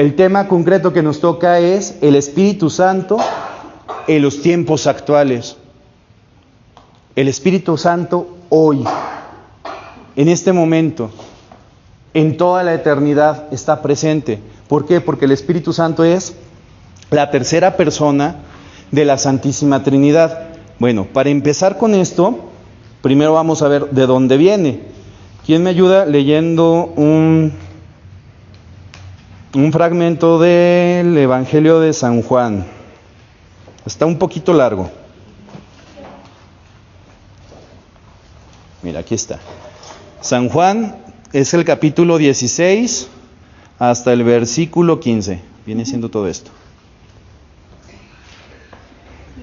el tema concreto que nos toca es el Espíritu Santo en los tiempos actuales. El Espíritu Santo hoy, en este momento, en toda la eternidad está presente. ¿Por qué? Porque el Espíritu Santo es la tercera persona de la Santísima Trinidad. Bueno, para empezar con esto, primero vamos a ver de dónde viene. ¿Quién me ayuda leyendo un fragmento del Evangelio de San Juan? Está un poquito largo. Mira, aquí está. San Juan es el capítulo 16 hasta el versículo 15. Viene siendo todo esto.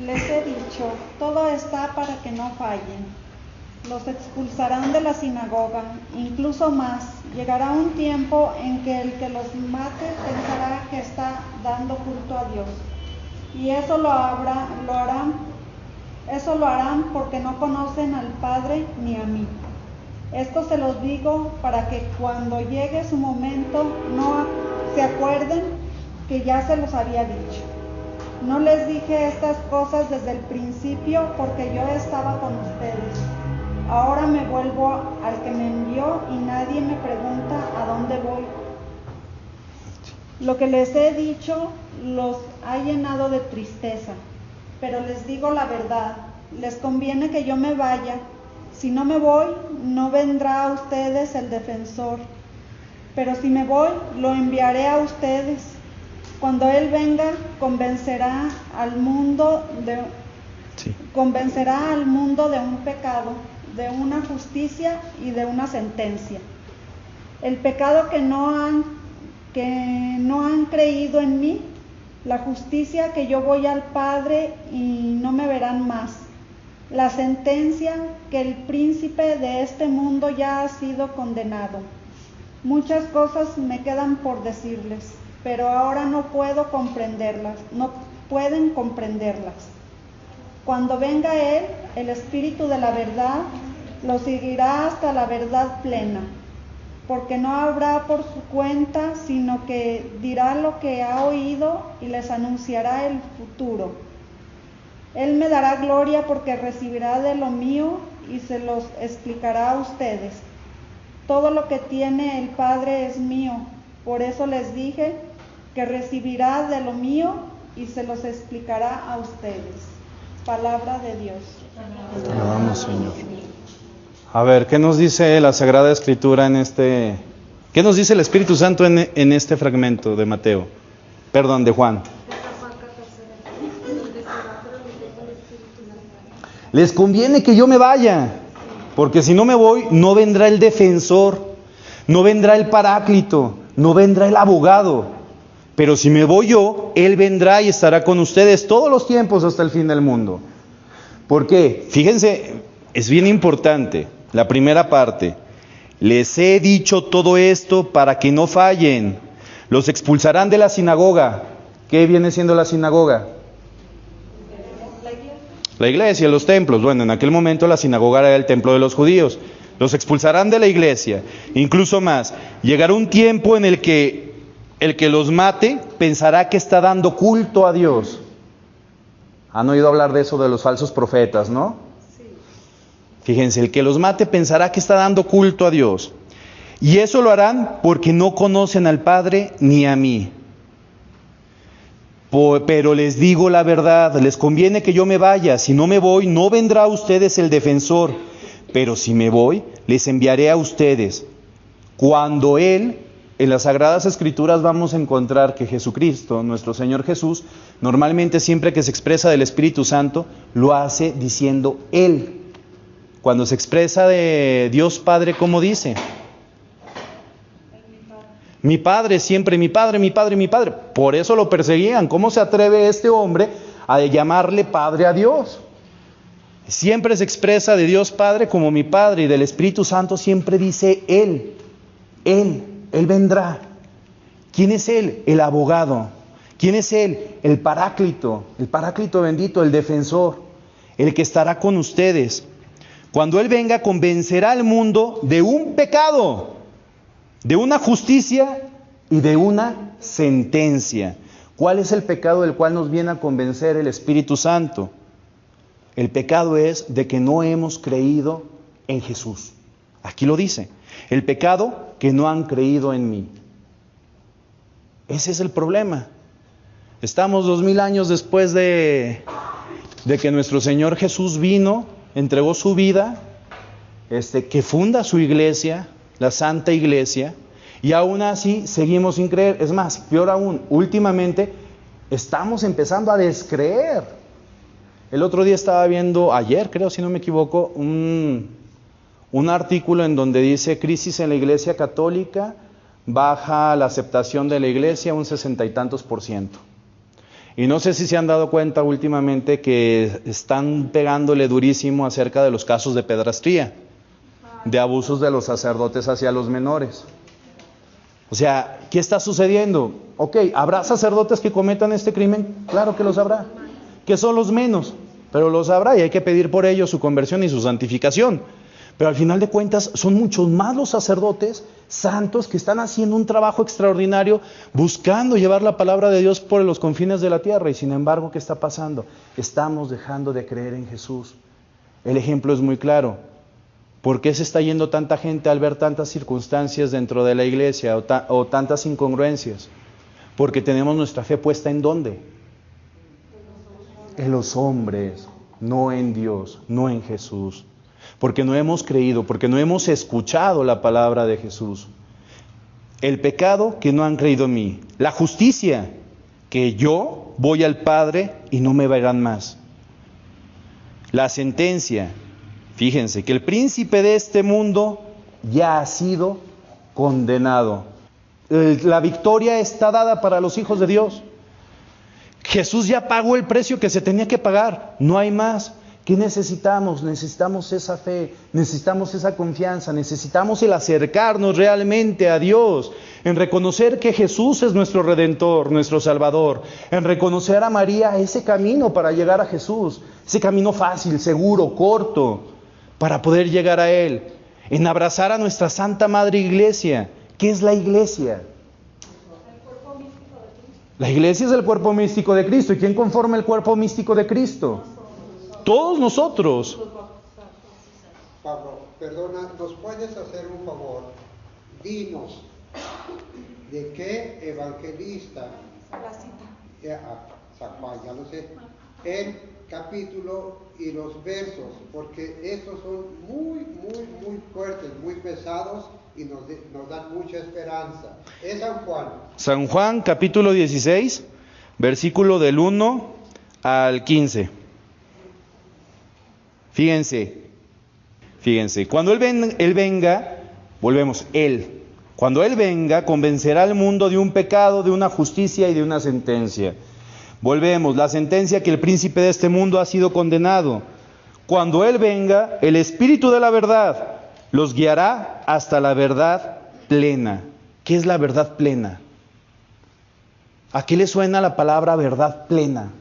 Les he dicho, todo está para que no fallen. Los expulsarán de la sinagoga, incluso más. Llegará un tiempo en que el que los mate pensará que está dando culto a Dios. Y eso lo harán porque no conocen al Padre ni a mí. Esto se los digo para que cuando llegue su momento no se acuerden que ya se los había dicho. No les dije estas cosas desde el principio porque yo estaba con ustedes. Ahora me vuelvo al que me envió y nadie me pregunta a dónde voy. Lo que les he dicho los ha llenado de tristeza, pero les digo la verdad, les conviene que yo me vaya. Si no me voy, no vendrá a ustedes el defensor, pero si me voy, lo enviaré a ustedes. Cuando Él venga, convencerá al mundo de un pecado, de una justicia y de una sentencia. El pecado que no han creído en mí, la justicia que yo voy al Padre y no me verán más, la sentencia que el príncipe de este mundo ya ha sido condenado. Muchas cosas me quedan por decirles, pero ahora no pueden comprenderlas. Cuando venga Él, el Espíritu de la verdad, los seguirá hasta la verdad plena, porque no habrá por su cuenta, sino que dirá lo que ha oído y les anunciará el futuro. Él me dará gloria porque recibirá de lo mío y se los explicará a ustedes. Todo lo que tiene el Padre es mío, por eso les dije que recibirá de lo mío y se los explicará a ustedes. Palabra de Dios. Te alabamos, Señor. A ver, ¿qué nos dice la Sagrada Escritura en este? ¿Qué nos dice el Espíritu Santo en este fragmento de Mateo? Perdón, de Juan. Les conviene que yo me vaya, porque si no me voy, no vendrá el defensor, no vendrá el paráclito, no vendrá el abogado. Pero si me voy yo, Él vendrá y estará con ustedes todos los tiempos hasta el fin del mundo. ¿Por qué? Fíjense, es bien importante, la primera parte. Les he dicho todo esto para que no fallen. Los expulsarán de la sinagoga. ¿Qué viene siendo la sinagoga? La iglesia, los templos. Bueno, en aquel momento la sinagoga era el templo de los judíos. Los expulsarán de la iglesia. Incluso más, llegará un tiempo en el que los mate pensará que está dando culto a Dios. ¿Han oído hablar de eso de los falsos profetas, no? Sí. Fíjense, el que los mate pensará que está dando culto a Dios. Y eso lo harán porque no conocen al Padre ni a mí. Pero les digo la verdad, les conviene que yo me vaya. Si no me voy, no vendrá a ustedes el defensor. Pero si me voy, les enviaré a ustedes. Cuando Él, en las Sagradas Escrituras vamos a encontrar que Jesucristo, nuestro Señor Jesús, normalmente siempre que se expresa del Espíritu Santo, lo hace diciendo Él. Cuando se expresa de Dios Padre, ¿cómo dice? Mi Padre, siempre mi Padre, mi Padre, mi Padre. Por eso lo perseguían. ¿Cómo se atreve este hombre a llamarle Padre a Dios? Siempre se expresa de Dios Padre como mi Padre, y del Espíritu Santo siempre dice Él. Él vendrá. ¿Quién es Él? El abogado. ¿Quién es Él? El paráclito bendito, el defensor, el que estará con ustedes. Cuando Él venga, convencerá al mundo de un pecado, de una justicia y de una sentencia. ¿Cuál es el pecado del cual nos viene a convencer el Espíritu Santo? El pecado es de que no hemos creído en Jesús. Aquí lo dice. El pecado que no han creído en mí. Ese es el problema. Estamos 2000 años después de que nuestro Señor Jesús vino, entregó su vida, que funda su iglesia, la Santa Iglesia, y aún así seguimos sin creer. Es más, peor aún, últimamente estamos empezando a descreer. El otro día estaba viendo, ayer creo, si no me equivoco, un artículo en donde dice: crisis en la Iglesia Católica, baja la aceptación de la Iglesia un 60 y tantos %. Y no sé si se han dado cuenta últimamente que están pegándole durísimo acerca de los casos de pedrastría, de abusos de los sacerdotes hacia los menores. O sea, ¿qué está sucediendo? Ok, ¿habrá sacerdotes que cometan este crimen? Claro que los habrá. Que son los menos, pero los habrá y hay que pedir por ellos su conversión y su santificación. Pero al final de cuentas son muchos más los sacerdotes santos que están haciendo un trabajo extraordinario buscando llevar la palabra de Dios por los confines de la tierra. Y sin embargo, ¿qué está pasando? Estamos dejando de creer en Jesús. El ejemplo es muy claro. ¿Por qué se está yendo tanta gente al ver tantas circunstancias dentro de la iglesia o tantas incongruencias? Porque tenemos nuestra fe puesta ¿en dónde? En los hombres, no en Dios, no en Jesús. Porque no hemos creído, porque no hemos escuchado la palabra de Jesús. El pecado que no han creído en mí. La justicia, que yo voy al Padre y no me verán más. La sentencia, fíjense, que el príncipe de este mundo ya ha sido condenado. La victoria está dada para los hijos de Dios. Jesús ya pagó el precio que se tenía que pagar, no hay más. ¿Qué necesitamos? Necesitamos esa fe, necesitamos esa confianza, necesitamos el acercarnos realmente a Dios, en reconocer que Jesús es nuestro Redentor, nuestro Salvador, en reconocer a María ese camino para llegar a Jesús, ese camino fácil, seguro, corto, para poder llegar a Él, en abrazar a nuestra Santa Madre Iglesia. ¿Qué es la Iglesia? La Iglesia es el cuerpo místico de Cristo. ¿Y quién conforma el cuerpo místico de Cristo? Todos nosotros. Pablo, perdona, ¿nos puedes hacer un favor? Dinos, ¿de qué evangelista? San Juan, ya lo sé. El capítulo y los versos, porque estos son muy fuertes, muy pesados y nos dan mucha esperanza. Es San Juan. San Juan, capítulo 16, versículo del 1 al 15. Fíjense, cuando Él venga, volvemos, cuando Él venga, convencerá al mundo de un pecado, de una justicia y de una sentencia. Volvemos, la sentencia que el príncipe de este mundo ha sido condenado. Cuando Él venga, el Espíritu de la verdad los guiará hasta la verdad plena. ¿Qué es la verdad plena? ¿A qué le suena la palabra verdad plena?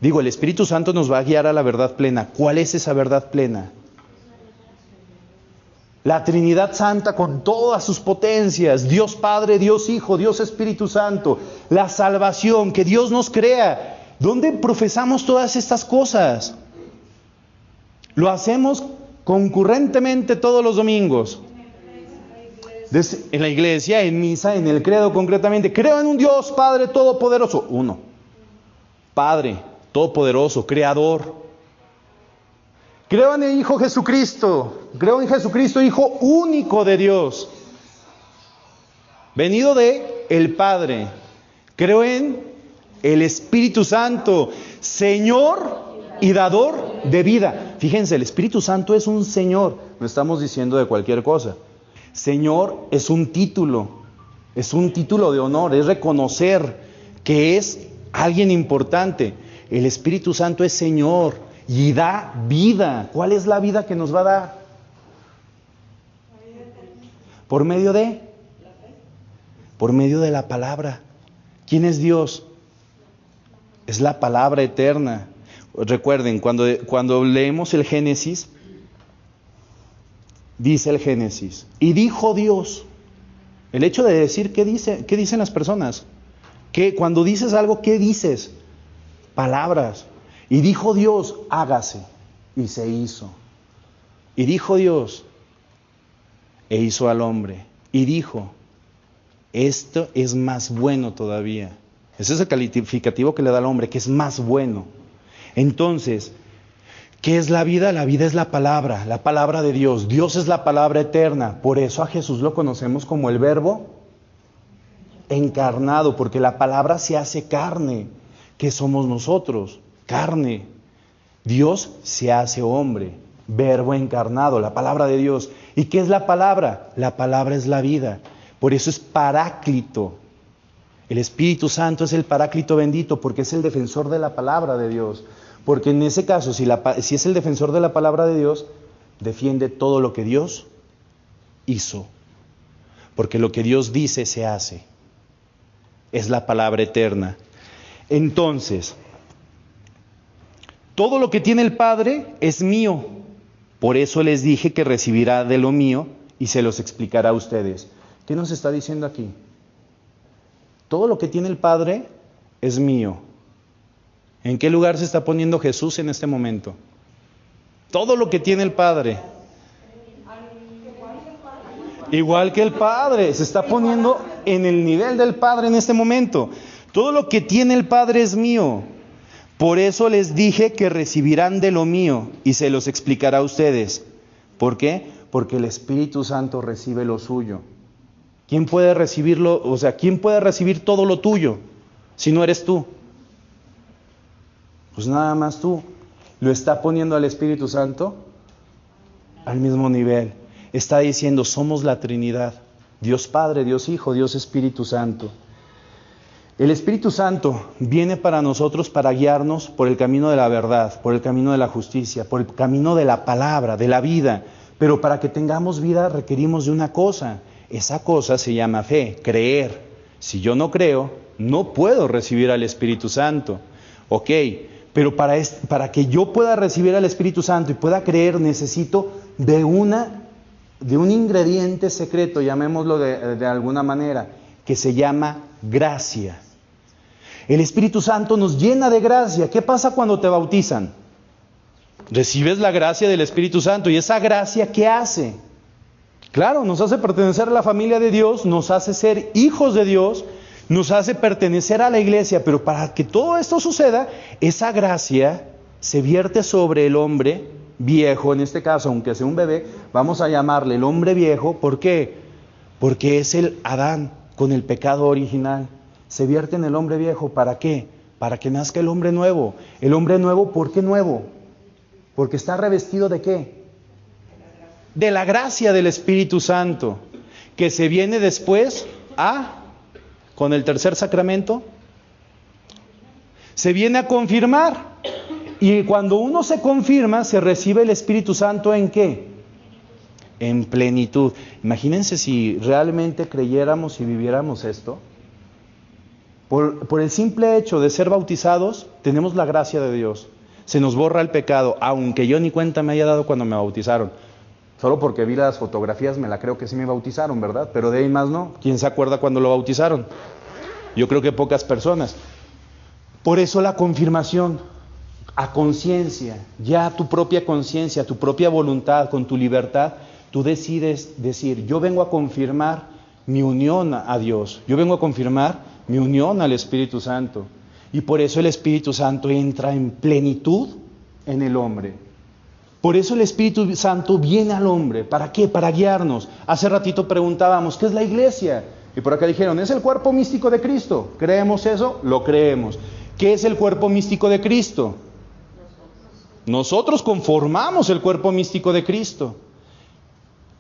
Digo, el Espíritu Santo nos va a guiar a la verdad plena. ¿Cuál es esa verdad plena? La Trinidad Santa con todas sus potencias, Dios Padre, Dios Hijo, Dios Espíritu Santo, la salvación, que Dios nos crea. ¿Dónde profesamos todas estas cosas? Lo hacemos concurrentemente todos los domingos. En la iglesia, en misa, en el credo concretamente. Creo en un Dios Padre Todopoderoso. Uno. Padre Todopoderoso, Creador. Creo en el Hijo Jesucristo. Creo en Jesucristo, Hijo único de Dios, venido de el Padre. Creo en el Espíritu Santo, Señor y dador de vida. Fíjense, el Espíritu Santo es un Señor. No estamos diciendo de cualquier cosa. Señor es un título de honor, es reconocer que es alguien importante. El Espíritu Santo es Señor y da vida. ¿Cuál es la vida que nos va a dar? ¿Por medio de? Por medio de la palabra. ¿Quién es Dios? Es la palabra eterna. Recuerden, cuando leemos el Génesis, dice el Génesis, y dijo Dios. El hecho de decir, ¿qué dicen las personas? Cuando dices algo, ¿qué dices? Palabras. Y dijo Dios, hágase. Y se hizo. Y dijo Dios, e hizo al hombre. Y dijo, esto es más bueno todavía. Ese es el calificativo que le da al hombre, que es más bueno. Entonces, ¿qué es la vida? La vida es la palabra de Dios. Dios es la palabra eterna. Por eso a Jesús lo conocemos como el Verbo encarnado, porque la palabra se hace carne. ¿Qué somos nosotros? Carne. Dios se hace hombre, Verbo encarnado, la palabra de Dios. ¿Y qué es la palabra? La palabra es la vida. Por eso es Paráclito. El Espíritu Santo es el Paráclito bendito, porque es el defensor de la palabra de Dios. Porque en ese caso, si es el defensor de la palabra de Dios, defiende todo lo que Dios hizo. Porque lo que Dios dice se hace. Es la palabra eterna. Entonces, todo lo que tiene el Padre es mío. Por eso les dije que recibirá de lo mío y se los explicará a ustedes. ¿Qué nos está diciendo aquí? Todo lo que tiene el Padre es mío. ¿En qué lugar se está poniendo Jesús en este momento? Todo lo que tiene el Padre. Igual que el Padre. Se está poniendo en el nivel del Padre en este momento. Todo lo que tiene el Padre es mío. Por eso les dije que recibirán de lo mío y se los explicará a ustedes. ¿Por qué? Porque el Espíritu Santo recibe lo suyo. ¿Quién puede recibirlo? O sea, ¿quién puede recibir todo lo tuyo si no eres tú? Pues nada más tú. Lo está poniendo al Espíritu Santo al mismo nivel. Está diciendo, somos la Trinidad. Dios Padre, Dios Hijo, Dios Espíritu Santo. El Espíritu Santo viene para nosotros para guiarnos por el camino de la verdad, por el camino de la justicia, por el camino de la palabra, de la vida. Pero para que tengamos vida requerimos de una cosa. Esa cosa se llama fe, creer. Si yo no creo, no puedo recibir al Espíritu Santo. Ok, pero para que yo pueda recibir al Espíritu Santo y pueda creer, necesito de un ingrediente secreto, llamémoslo de alguna manera, que se llama gracia. El Espíritu Santo nos llena de gracia. ¿Qué pasa cuando te bautizan? Recibes la gracia del Espíritu Santo. ¿Y esa gracia qué hace? Claro, nos hace pertenecer a la familia de Dios, nos hace ser hijos de Dios, nos hace pertenecer a la iglesia, pero para que todo esto suceda, esa gracia se vierte sobre el hombre viejo, en este caso, aunque sea un bebé, vamos a llamarle el hombre viejo. ¿Por qué? Porque es el Adán con el pecado original. Se vierte en el hombre viejo. ¿Para qué? Para que nazca el hombre nuevo. El hombre nuevo, ¿por qué nuevo? Porque está revestido ¿de qué? De la gracia del Espíritu Santo, que se viene después con el tercer sacramento, se viene a confirmar. Y cuando uno se confirma, se recibe el Espíritu Santo ¿en qué? En plenitud. Imagínense si realmente creyéramos y viviéramos esto. Por el simple hecho de ser bautizados, tenemos la gracia de Dios. Se nos borra el pecado, aunque yo ni cuenta me haya dado cuando me bautizaron. Solo porque vi las fotografías me la creo que sí me bautizaron, ¿verdad? Pero de ahí más no. ¿Quién se acuerda cuando lo bautizaron? Yo creo que pocas personas. Por eso la confirmación a conciencia, ya tu propia conciencia, tu propia voluntad, con tu libertad, tú decides decir, yo vengo a confirmar mi unión a Dios. Yo vengo a confirmar mi unión al Espíritu Santo. Y por eso el Espíritu Santo entra en plenitud en el hombre. Por eso el Espíritu Santo viene al hombre. ¿Para qué? Para guiarnos. Hace ratito preguntábamos, ¿qué es la iglesia? Y por acá dijeron, es el cuerpo místico de Cristo. ¿Creemos eso? Lo creemos. ¿Qué es el cuerpo místico de Cristo? Nosotros conformamos el cuerpo místico de Cristo.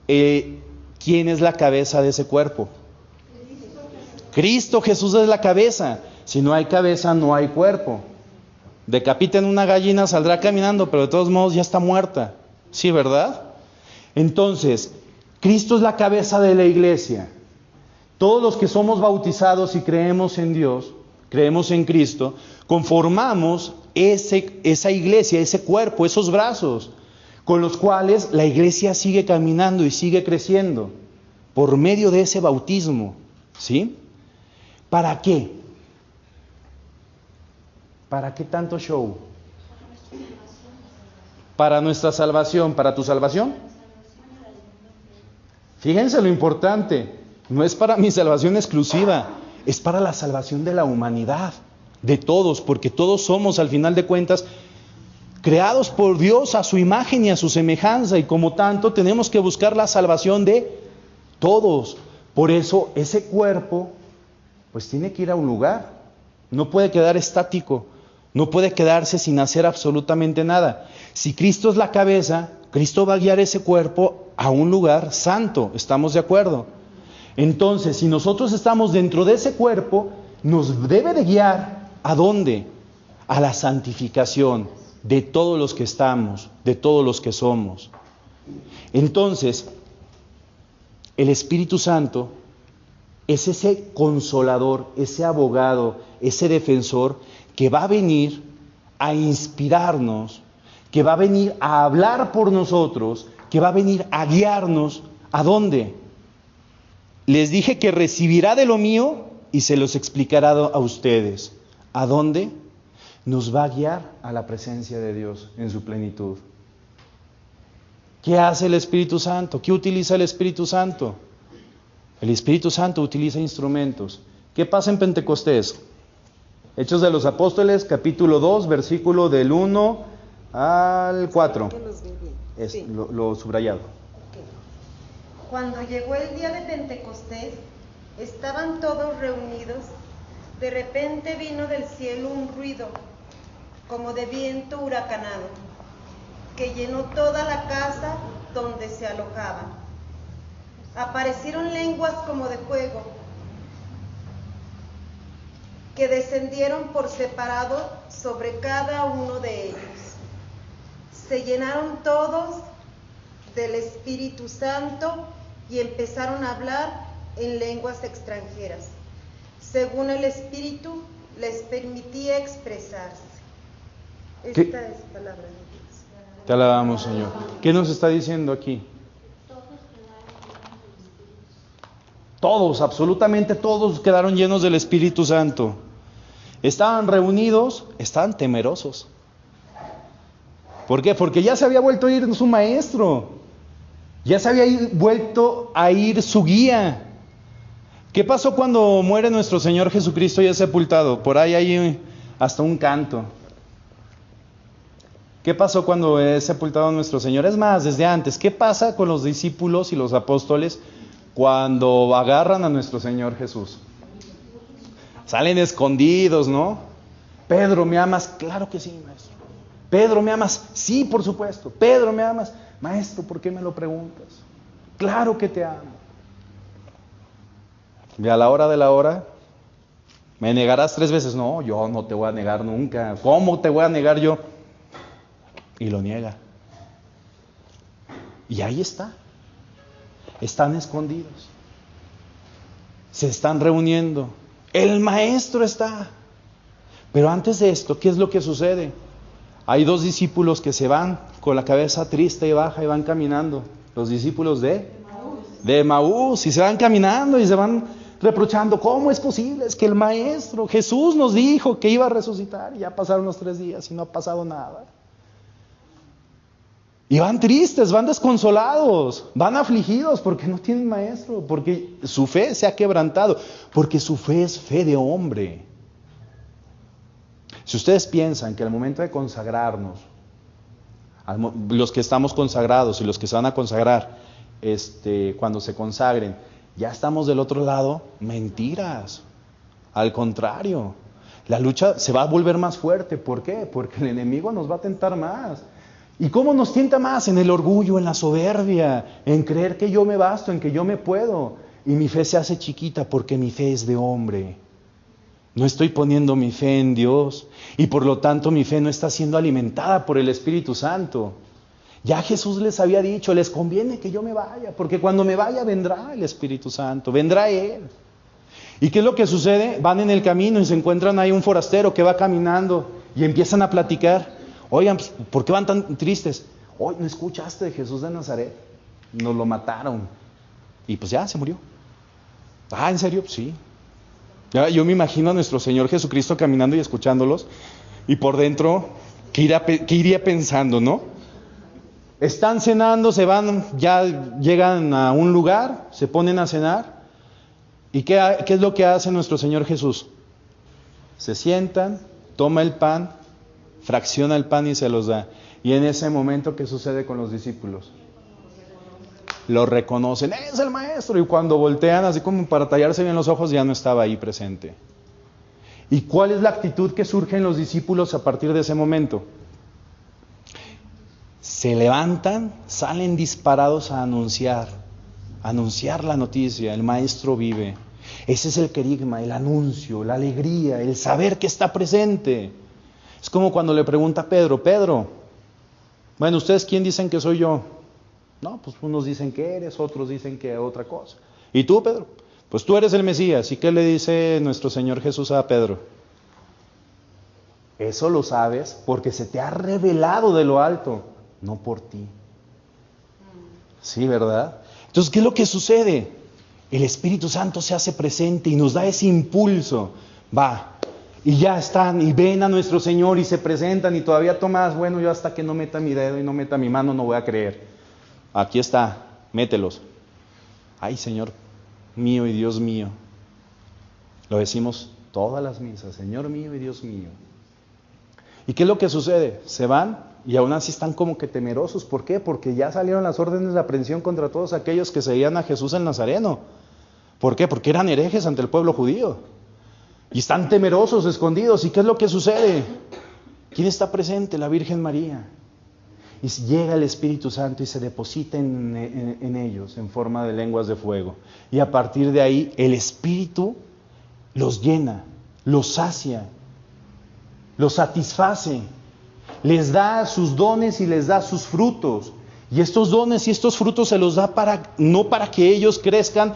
¿Quién es la cabeza de ese cuerpo? Cristo Jesús es la cabeza. Si no hay cabeza, no hay cuerpo. Decapiten una gallina, saldrá caminando, pero de todos modos ya está muerta. ¿Sí, verdad? Entonces, Cristo es la cabeza de la iglesia. Todos los que somos bautizados y creemos en Dios, creemos en Cristo, conformamos esa iglesia, ese cuerpo, esos brazos, con los cuales la iglesia sigue caminando y sigue creciendo. por medio de ese bautismo, ¿sí? ¿Para qué? ¿Para qué tanto show? Para nuestra salvación. ¿Para tu salvación? Fíjense lo importante, no es para mi salvación exclusiva, es para la salvación de la humanidad, de todos, porque todos somos, al final de cuentas, creados por Dios a su imagen y a su semejanza, y como tanto tenemos que buscar la salvación de todos. Por eso ese cuerpo pues tiene que ir a un lugar, no puede quedar estático, no puede quedarse sin hacer absolutamente nada. Si Cristo es la cabeza, Cristo va a guiar ese cuerpo a un lugar santo, ¿estamos de acuerdo? Entonces, si nosotros estamos dentro de ese cuerpo, nos debe de guiar ¿a dónde? A la santificación de todos los que estamos, de todos los que somos. Entonces, el Espíritu Santo es ese consolador, ese abogado, ese defensor que va a venir a inspirarnos, que va a venir a hablar por nosotros, que va a venir a guiarnos. ¿A dónde? Les dije que recibirá de lo mío y se los explicará a ustedes. ¿A dónde? Nos va a guiar a la presencia de Dios en su plenitud. ¿Qué hace el Espíritu Santo? ¿Qué utiliza el Espíritu Santo? El Espíritu Santo utiliza instrumentos. ¿Qué pasa en Pentecostés? Hechos de los Apóstoles, capítulo 2, versículo del 1 al 4. Es sí. lo subrayado. Cuando llegó el día de Pentecostés, estaban todos reunidos. De repente vino del cielo un ruido, como de viento huracanado, que llenó toda la casa donde se alojaban. Aparecieron lenguas como de fuego, que descendieron por separado sobre cada uno de ellos. Se llenaron todos del Espíritu Santo y empezaron a hablar en lenguas extranjeras, según el Espíritu les permitía expresarse. Esta es palabra de Dios. Te alabamos, Señor. ¿Qué nos está diciendo aquí? Todos, absolutamente todos quedaron llenos del Espíritu Santo. Estaban reunidos, estaban temerosos. ¿Por qué? Porque ya se había vuelto a ir su maestro. Ya se había vuelto a ir su guía. ¿Qué pasó cuando muere nuestro Señor Jesucristo y es sepultado? Por ahí hay hasta un canto. ¿Qué pasó cuando es sepultado nuestro Señor? Es más, desde antes, ¿qué pasa con los discípulos y los apóstoles cuando agarran a nuestro Señor Jesús? Salen escondidos, ¿no? Pedro, ¿me amas? Claro que sí, maestro. Pedro, ¿me amas? Sí, por supuesto. Pedro, ¿me amas? Maestro, ¿por qué me lo preguntas? Claro que te amo. Y a la hora de la hora, ¿me negarás 3 veces? No, yo no te voy a negar nunca. ¿Cómo te voy a negar yo? Y lo niega. Y ahí está. Están escondidos. Se están reuniendo. El maestro está. Pero antes de esto, ¿qué es lo que sucede? Hay 2 discípulos que se van con la cabeza triste y baja y van caminando. Los discípulos de Emaús. Y se van caminando y se van reprochando. ¿Cómo es posible? Es que el maestro, Jesús nos dijo que iba a resucitar. Y ya pasaron los 3 días y no ha pasado nada. Y van tristes, van desconsolados, van afligidos porque no tienen maestro, porque su fe se ha quebrantado, porque su fe es fe de hombre. Si ustedes piensan que al momento de consagrarnos, los que estamos consagrados y los que se van a consagrar, cuando se consagren, ya estamos del otro lado, mentiras. Al contrario, la lucha se va a volver más fuerte. ¿Por qué? Porque el enemigo nos va a tentar más. ¿Y cómo nos tienta más? En el orgullo, en la soberbia, en creer que yo me basto, en que yo me puedo. Y mi fe se hace chiquita porque mi fe es de hombre. No estoy poniendo mi fe en Dios y por lo tanto mi fe no está siendo alimentada por el Espíritu Santo. Ya Jesús les había dicho, les conviene que yo me vaya, porque cuando me vaya vendrá el Espíritu Santo, vendrá Él. ¿Y qué es lo que sucede? Van en el camino y se encuentran ahí un forastero que va caminando y empiezan a platicar. Oigan, ¿por qué van tan tristes? Hoy no escuchaste de Jesús de Nazaret, nos lo mataron. Y pues ya se murió. Ah, ¿en serio? Sí. Ya, yo me imagino a nuestro Señor Jesucristo caminando y escuchándolos, y por dentro, ¿qué iría pensando, no? Están cenando, se van, ya llegan a un lugar, se ponen a cenar. ¿Y qué es lo que hace nuestro Señor Jesús? Se sientan, toma el pan, fracciona el pan y se los da. Y en ese momento, ¿qué sucede con los discípulos? Lo reconocen, es el maestro. Y cuando voltean, así como para tallarse bien los ojos, ya no estaba ahí presente. ¿Y cuál es la actitud que surge en los discípulos a partir de ese momento? Se levantan, salen disparados a anunciar la noticia, el maestro vive. Ese es el querigma, el anuncio, la alegría, el saber que está presente. Es como cuando le pregunta a Pedro, bueno, ¿ustedes quién dicen que soy yo? No, pues unos dicen que eres, otros dicen que otra cosa. ¿Y tú, Pedro? Pues tú eres el Mesías. ¿Y qué le dice nuestro Señor Jesús a Pedro? Eso lo sabes porque se te ha revelado de lo alto, no por ti. Sí, ¿verdad? Entonces, ¿qué es lo que sucede? El Espíritu Santo se hace presente y nos da ese impulso. Va, y ya están, y ven a nuestro Señor y se presentan, y todavía Tomás, bueno, yo hasta que no meta mi dedo y no meta mi mano no voy a creer. Aquí está, mételos. Ay, Señor mío y Dios mío. Lo decimos todas las misas, Señor mío y Dios mío. ¿Y qué es lo que sucede? Se van y aún así están como que temerosos. ¿Por qué? Porque ya salieron las órdenes de aprehensión contra todos aquellos que seguían a Jesús el Nazareno. ¿Por qué? Porque eran herejes ante el pueblo judío. Y están temerosos, escondidos. ¿Y qué es lo que sucede? ¿Quién está presente? La Virgen María. Y llega el Espíritu Santo y se deposita en ellos en forma de lenguas de fuego. Y a partir de ahí el Espíritu los llena, los sacia, los satisface, les da sus dones y les da sus frutos. Y estos dones y estos frutos se los da no para que ellos crezcan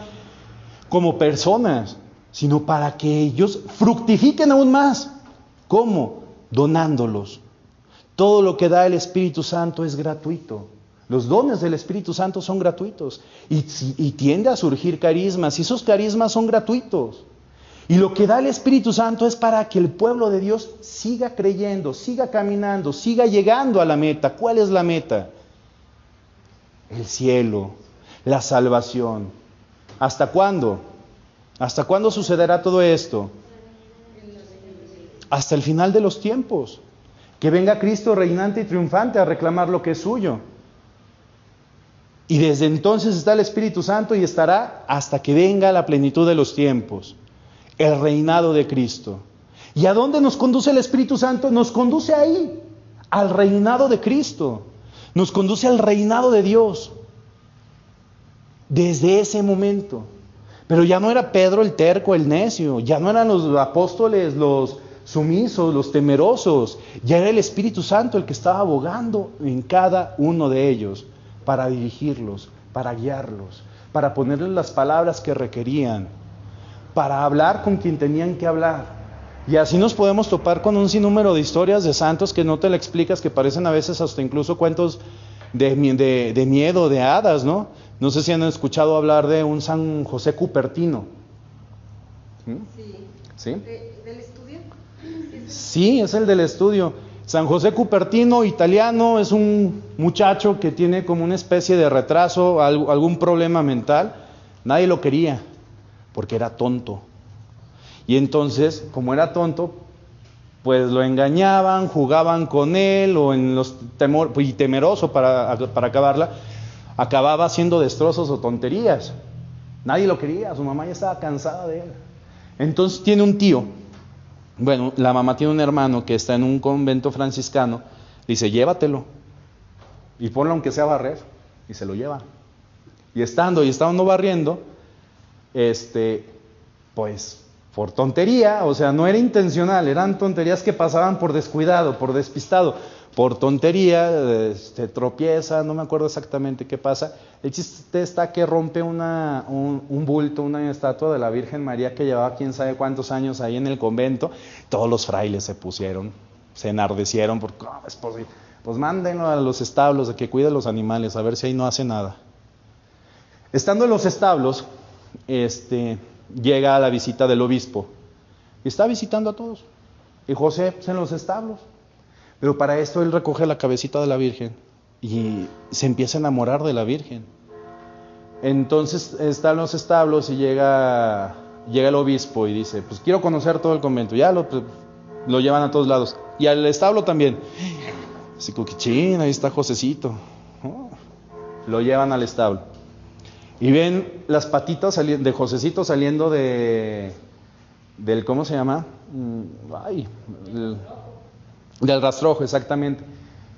como personas, sino para que ellos fructifiquen aún más. ¿Cómo? Donándolos. Todo lo que da el Espíritu Santo es gratuito. Los dones del Espíritu Santo son gratuitos. Y tiende a surgir carismas, y esos carismas son gratuitos. Y lo que da el Espíritu Santo es para que el pueblo de Dios siga creyendo, siga caminando, siga llegando a la meta. ¿Cuál es la meta? El cielo, la salvación. ¿Hasta cuándo? ¿Hasta cuándo sucederá todo esto? Hasta el final de los tiempos. Que venga Cristo reinante y triunfante a reclamar lo que es suyo. Y desde entonces está el Espíritu Santo y estará hasta que venga la plenitud de los tiempos. El reinado de Cristo. ¿Y a dónde nos conduce el Espíritu Santo? Nos conduce ahí, al reinado de Cristo. Nos conduce al reinado de Dios. Desde ese momento. Pero ya no era Pedro el terco, el necio. Ya no eran los apóstoles los sumisos, los temerosos. Ya era el Espíritu Santo el que estaba abogando en cada uno de ellos para dirigirlos, para guiarlos, para ponerles las palabras que requerían, para hablar con quien tenían que hablar. Y así nos podemos topar con un sinnúmero de historias de santos que no te la explicas, que parecen a veces hasta incluso cuentos de miedo, de hadas, ¿no? No sé si han escuchado hablar de un San José Cupertino. ¿Sí? ¿Del estudio? Sí, es el del estudio. San José Cupertino, italiano, es un muchacho que tiene como una especie de retraso, algún problema mental. Nadie lo quería, porque era tonto. Y entonces, como era tonto, pues lo engañaban, jugaban con él, o en los y temeroso para acabarla, acababa haciendo destrozos o tonterías. Nadie lo quería, su mamá ya estaba cansada de él. Entonces tiene un tío, bueno, la mamá tiene un hermano que está en un convento franciscano, dice, llévatelo, y ponlo aunque sea a barrer, y se lo lleva. Y estando barriendo, pues por tontería, o sea, no era intencional, eran tonterías que pasaban por descuidado, por despistado, por tontería, se tropieza, no me acuerdo exactamente qué pasa. El chiste está que rompe un bulto, una estatua de la Virgen María que llevaba quién sabe cuántos años ahí en el convento. Todos los frailes se enardecieron, porque ¿cómo es posible? Pues mándenlo a los establos a que cuide los animales, a ver si ahí no hace nada. Estando en los establos, llega a la visita del obispo. Y está visitando a todos. Y José en los establos. Pero para esto él recoge la cabecita de la Virgen y se empieza a enamorar de la Virgen. Entonces está en los establos y llega el obispo y dice, pues quiero conocer todo el convento. Ya lo llevan a todos lados. Y al establo también. Así como que chin, ahí está Josecito. Oh. Lo llevan al establo. Y ven las patitas de Josecito saliendo del, ¿cómo se llama? Del rastrojo, exactamente.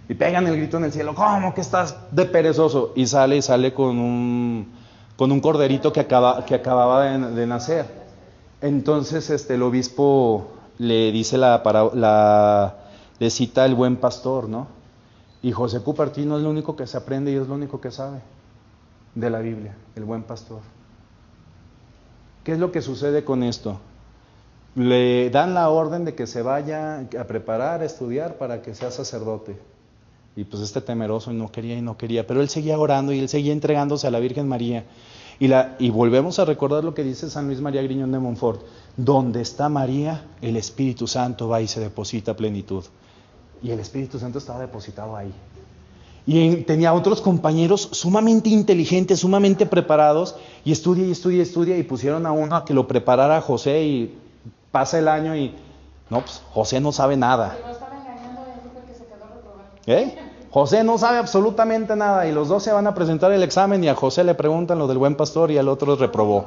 Y pegan el grito en el cielo, ¿cómo que estás de perezoso? Y sale con un corderito que acababa de nacer. Entonces el obispo le dice le cita el buen pastor, ¿no? Y José Cupertino es lo único que se aprende y es lo único que sabe de la Biblia, el buen pastor. ¿Qué es lo que sucede con esto? Le dan la orden de que se vaya a preparar, a estudiar para que sea sacerdote. Y pues temeroso y no quería, pero él seguía orando y él seguía entregándose a la Virgen María. Y volvemos a recordar lo que dice San Luis María Griñón de Montfort: donde está María, el Espíritu Santo va y se deposita a plenitud. Y el Espíritu Santo estaba depositado ahí. Y tenía otros compañeros sumamente inteligentes, sumamente preparados, y estudia, y pusieron a uno a que lo preparara a José, y pasa el año y no, pues José no sabe nada. José no sabe absolutamente nada, y los dos se van a presentar el examen y a José le preguntan lo del buen pastor y al otro reprobó.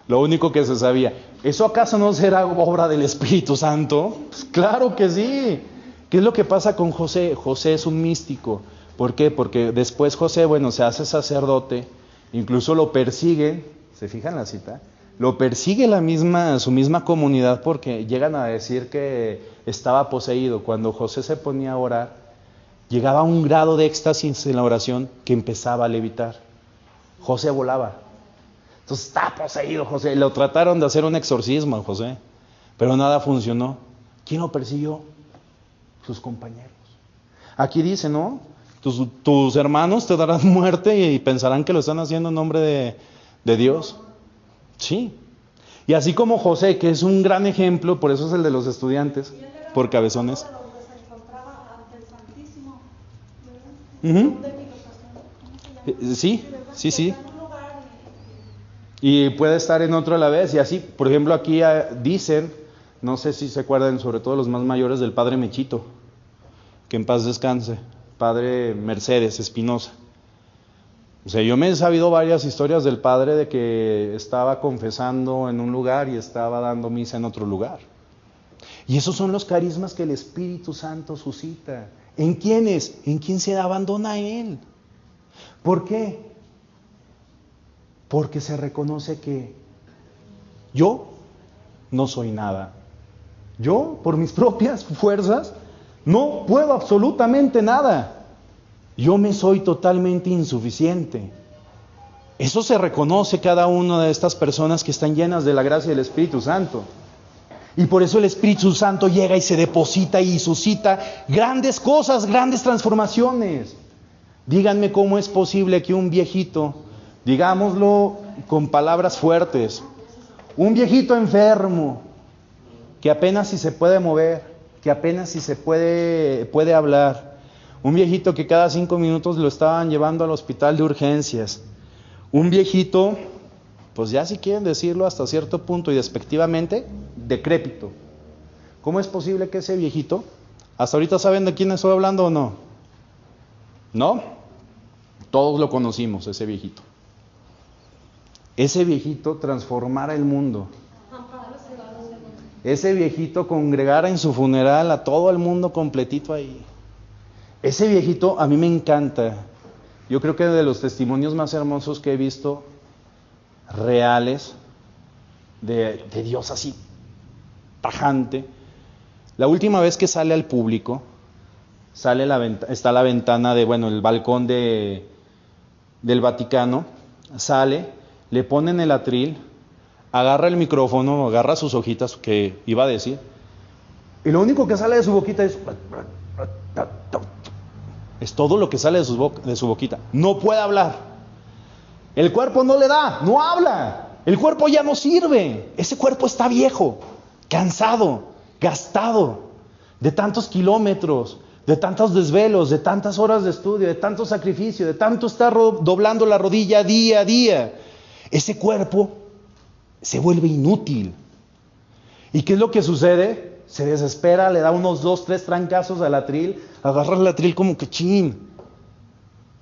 Lo único que se sabía. ¿Eso acaso no será obra del Espíritu Santo? Pues claro que sí. ¿Qué es lo que pasa con José? José es un místico. ¿Por qué? Porque después José, se hace sacerdote, incluso lo persigue, ¿se fijan la cita? Lo persigue su misma comunidad porque llegan a decir que estaba poseído. Cuando José se ponía a orar, llegaba a un grado de éxtasis en la oración que empezaba a levitar. José volaba. Entonces está poseído José. Lo trataron de hacer un exorcismo a José, pero nada funcionó. ¿Quién lo persiguió? Sus compañeros. Aquí dice, ¿no? Tus hermanos te darán muerte y pensarán que lo están haciendo en nombre de Dios. Sí. Y así como José, que es un gran ejemplo, por eso es el de los estudiantes, por cabezones. Sí. Y puede estar en otro a la vez. Y así, por ejemplo, aquí dicen, no sé si se acuerdan, sobre todo los más mayores, del padre Mechito, que en paz descanse, padre Mercedes Espinosa. O sea, yo me he sabido varias historias del padre de que estaba confesando en un lugar y estaba dando misa en otro lugar. Y esos son los carismas que el Espíritu Santo suscita. ¿En quiénes? En quien se abandona a Él. ¿Por qué? Porque se reconoce que yo no soy nada. Yo, por mis propias fuerzas, no puedo absolutamente nada. Yo me soy totalmente insuficiente. Eso se reconoce cada una de estas personas que están llenas de la gracia del Espíritu Santo. Y por eso el Espíritu Santo llega y se deposita y suscita grandes cosas, grandes transformaciones. Díganme cómo es posible que un viejito, digámoslo con palabras fuertes, un viejito enfermo, que apenas si se puede mover, que apenas si se puede hablar, un viejito que cada 5 minutos lo estaban llevando al hospital de urgencias, un viejito, pues ya si quieren decirlo hasta cierto punto y despectivamente, decrépito. ¿Cómo es posible que ese viejito, hasta ahorita saben de quién estoy hablando o no? ¿No? Todos lo conocimos, ese viejito. Ese viejito transformara el mundo. Ese viejito congregara en su funeral a todo el mundo completito ahí. Ese viejito a mí me encanta. Yo creo que de los testimonios más hermosos que he visto, reales, de Dios así, tajante. La última vez que sale al público, está la ventana el balcón del Vaticano, sale, le ponen el atril, agarra el micrófono, agarra sus hojitas que iba a decir, y lo único que sale de su boquita es todo lo que sale de su boquita. No puede hablar. El cuerpo no le da, no habla. El cuerpo ya no sirve. Ese cuerpo está viejo, cansado, gastado de tantos kilómetros, de tantos desvelos, de tantas horas de estudio, de tanto sacrificio, de tanto estar doblando la rodilla día a día. Ese cuerpo se vuelve inútil. ¿Y qué es lo que sucede? Se desespera, le da unos 2, 3 trancazos al atril, agarra el atril como que chin.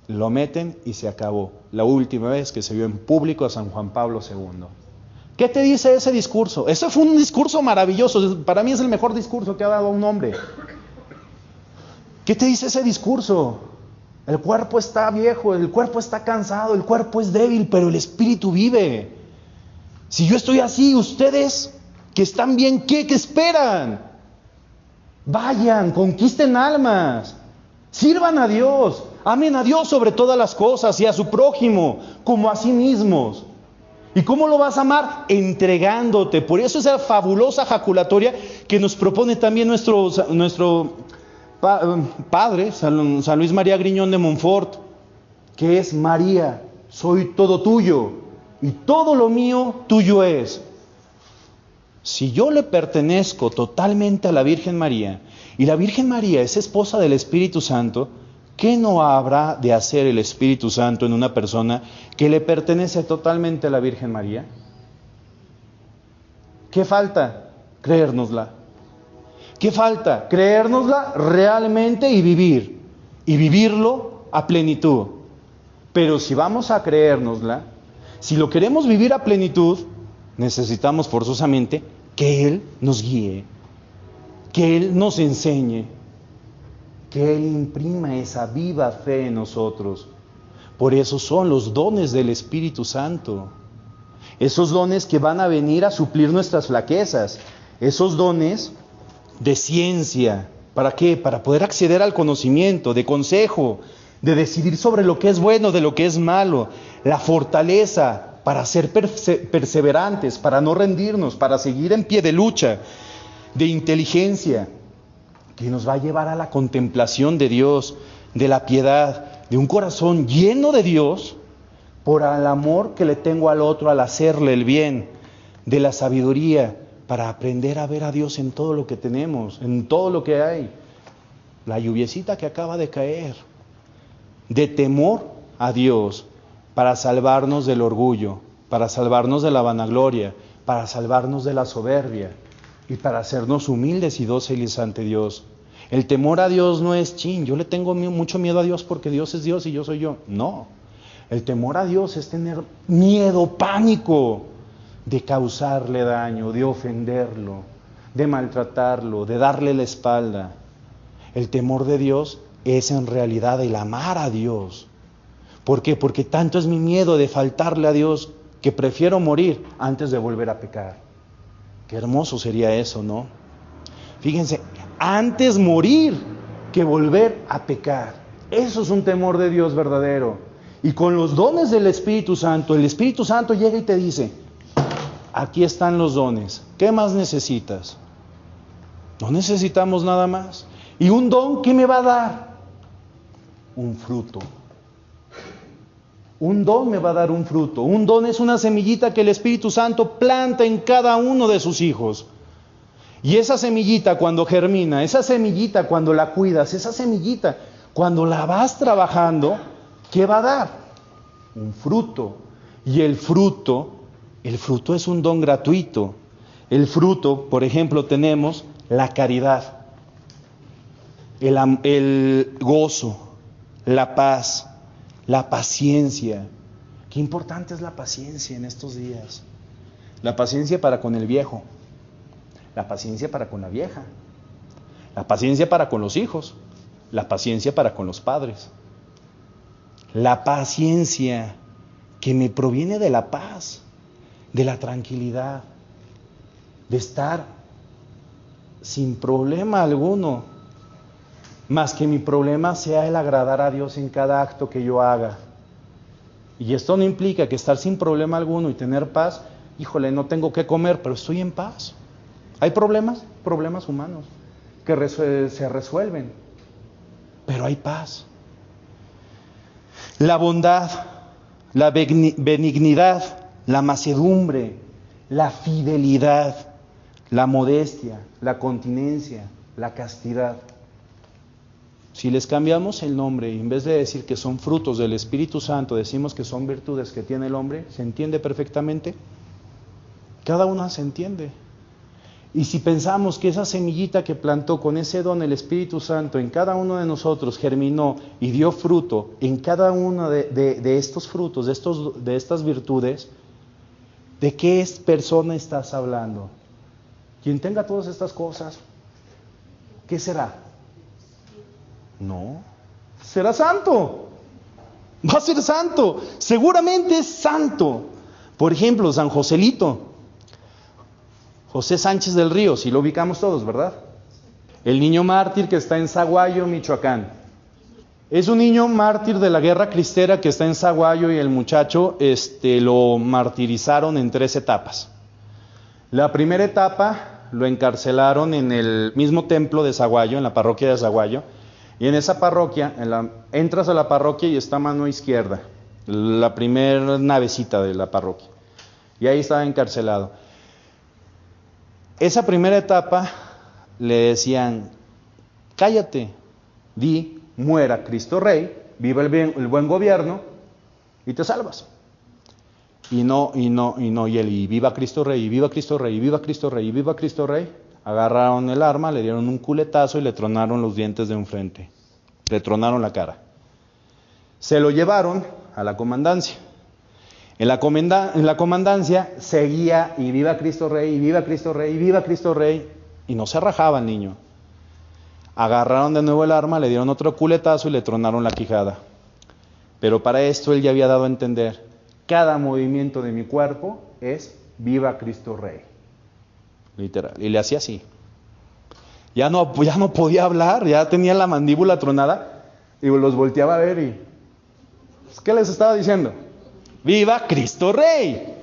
Lo meten y se acabó. La última vez que se vio en público a San Juan Pablo II. ¿Qué te dice ese discurso? Ese fue un discurso maravilloso. Para mí es el mejor discurso que ha dado un hombre. ¿Qué te dice ese discurso? El cuerpo está viejo, el cuerpo está cansado, el cuerpo es débil, pero el espíritu vive. Si yo estoy así, ustedes que están bien, ¿qué esperan? Vayan, conquisten almas, sirvan a Dios, amen a Dios sobre todas las cosas y a su prójimo como a sí mismos. ¿Y cómo lo vas a amar? Entregándote. Por eso esa fabulosa jaculatoria que nos propone también nuestro padre, San Luis María Griñón de Montfort, que es: María, soy todo tuyo y todo lo mío tuyo es. Si yo le pertenezco totalmente a la Virgen María, y la Virgen María es esposa del Espíritu Santo, ¿qué no habrá de hacer el Espíritu Santo en una persona que le pertenece totalmente a la Virgen María? ¿Qué falta? Creérnosla. ¿Qué falta? Creérnosla realmente y vivirlo a plenitud. Pero si vamos a creérnosla, si lo queremos vivir a plenitud, necesitamos forzosamente que Él nos guíe, que Él nos enseñe, que Él imprima esa viva fe en nosotros. Por eso son los dones del Espíritu Santo. Esos dones que van a venir a suplir nuestras flaquezas. Esos dones de ciencia. ¿Para qué? Para poder acceder al conocimiento, de consejo, de decidir sobre lo que es bueno, de lo que es malo. La fortaleza para ser perseverantes, para no rendirnos, para seguir en pie de lucha. De inteligencia, que nos va a llevar a la contemplación de Dios, de la piedad, de un corazón lleno de Dios, por el amor que le tengo al otro al hacerle el bien, de la sabiduría, para aprender a ver a Dios en todo lo que tenemos, en todo lo que hay. La lluviecita que acaba de caer, de temor a Dios, para salvarnos del orgullo, para salvarnos de la vanagloria, para salvarnos de la soberbia, y para hacernos humildes y dóciles ante Dios. El temor a Dios no es yo le tengo mucho miedo a Dios porque Dios es Dios y yo soy yo. No, el temor a Dios es tener miedo, pánico de causarle daño, de ofenderlo, de maltratarlo, de darle la espalda. El temor de Dios es en realidad el amar a Dios. ¿Por qué? Porque tanto es mi miedo de faltarle a Dios que prefiero morir antes de volver a pecar. Qué hermoso sería eso, ¿no? Fíjense, antes morir que volver a pecar. Eso es un temor de Dios verdadero. Y con los dones del Espíritu Santo, el Espíritu Santo llega y te dice: aquí están los dones, ¿qué más necesitas? No necesitamos nada más. ¿Y un don qué me va a dar? Un fruto. Un don me va a dar un fruto. Un don es una semillita que el Espíritu Santo planta en cada uno de sus hijos. Y esa semillita cuando germina, esa semillita cuando la cuidas, esa semillita cuando la vas trabajando, ¿qué va a dar? Un fruto. Y el fruto es un don gratuito. El fruto, por ejemplo, tenemos la caridad, el gozo, la paz, la paciencia. Qué importante es la paciencia en estos días. La paciencia para con el viejo, la paciencia para con la vieja, la paciencia para con los hijos, la paciencia para con los padres. La paciencia que me proviene de la paz, de la tranquilidad, de estar sin problema alguno, más que mi problema sea el agradar a Dios en cada acto que yo haga. Y esto no implica que estar sin problema alguno y tener paz, híjole, no tengo que comer, pero estoy en paz. Hay problemas humanos que se resuelven, pero hay paz. La bondad, la benignidad, la mansedumbre, la fidelidad, la modestia, la continencia, la castidad. Si les cambiamos el nombre y en vez de decir que son frutos del Espíritu Santo, decimos que son virtudes que tiene el hombre, ¿se entiende perfectamente? Cada una se entiende. Y si pensamos que esa semillita que plantó con ese don el Espíritu Santo en cada uno de nosotros germinó y dio fruto en cada uno de estos frutos, de estas virtudes, ¿de qué persona estás hablando? Quien tenga todas estas cosas, ¿qué será? No, será santo. Va a ser santo, seguramente es santo. Por ejemplo, San Joselito, José Sánchez del Río, si lo ubicamos todos, ¿verdad? El niño mártir que está en Zaguayo, Michoacán. Es un niño mártir de la guerra cristera que está en Zaguayo y el muchacho lo martirizaron en 3 etapas. La primera etapa lo encarcelaron en el mismo templo de Zaguayo, en la parroquia de Zaguayo. Y en esa parroquia, entras a la parroquia y está a mano izquierda, la primera navecita de la parroquia. Y ahí estaba encarcelado. Esa primera etapa le decían, cállate, di, muera Cristo Rey, viva el buen gobierno y te salvas. Y él, viva Cristo Rey, y viva Cristo Rey, y viva Cristo Rey, y viva Cristo Rey. Agarraron el arma, le dieron un culetazo y le tronaron los dientes de enfrente. Le tronaron la cara. Se lo llevaron a la comandancia. En la comandancia seguía y viva Cristo Rey, y viva Cristo Rey, y viva Cristo Rey. Y no se rajaba el niño. Agarraron de nuevo el arma, le dieron otro culetazo y le tronaron la quijada. Pero para esto él ya había dado a entender, cada movimiento de mi cuerpo es viva Cristo Rey. Literal. Y le hacía así. Ya no podía hablar, ya tenía la mandíbula tronada. Y los volteaba a ver y... ¿qué les estaba diciendo? ¡Viva Cristo Rey!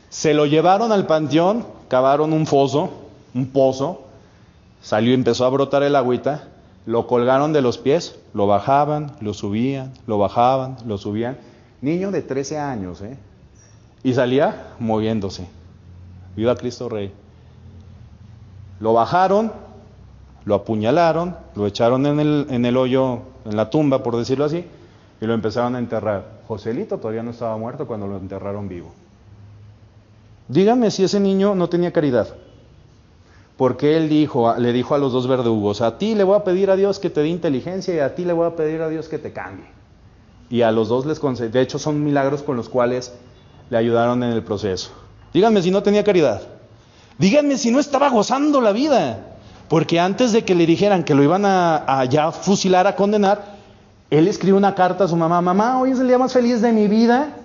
Se lo llevaron al panteón, cavaron un pozo, salió y empezó a brotar el agüita, lo colgaron de los pies, lo bajaban, lo subían, lo bajaban, lo subían. Niño de 13 años, y salía moviéndose. ¡Viva Cristo Rey! Lo bajaron, lo apuñalaron, lo echaron en el hoyo, en la tumba, por decirlo así, y lo empezaron a enterrar. Joselito todavía no estaba muerto cuando lo enterraron vivo. Díganme si ese niño no tenía caridad. Porque él le dijo a los 2 verdugos, a ti le voy a pedir a Dios que te dé inteligencia y a ti le voy a pedir a Dios que te cambie. Y a los 2 les concedió. De hecho, son milagros con los cuales le ayudaron en el proceso. Díganme si no tenía caridad. Díganme si no estaba gozando la vida. Porque antes de que le dijeran que lo iban a ya fusilar, a condenar, él escribió una carta a su mamá. Mamá, hoy es el día más feliz de mi vida.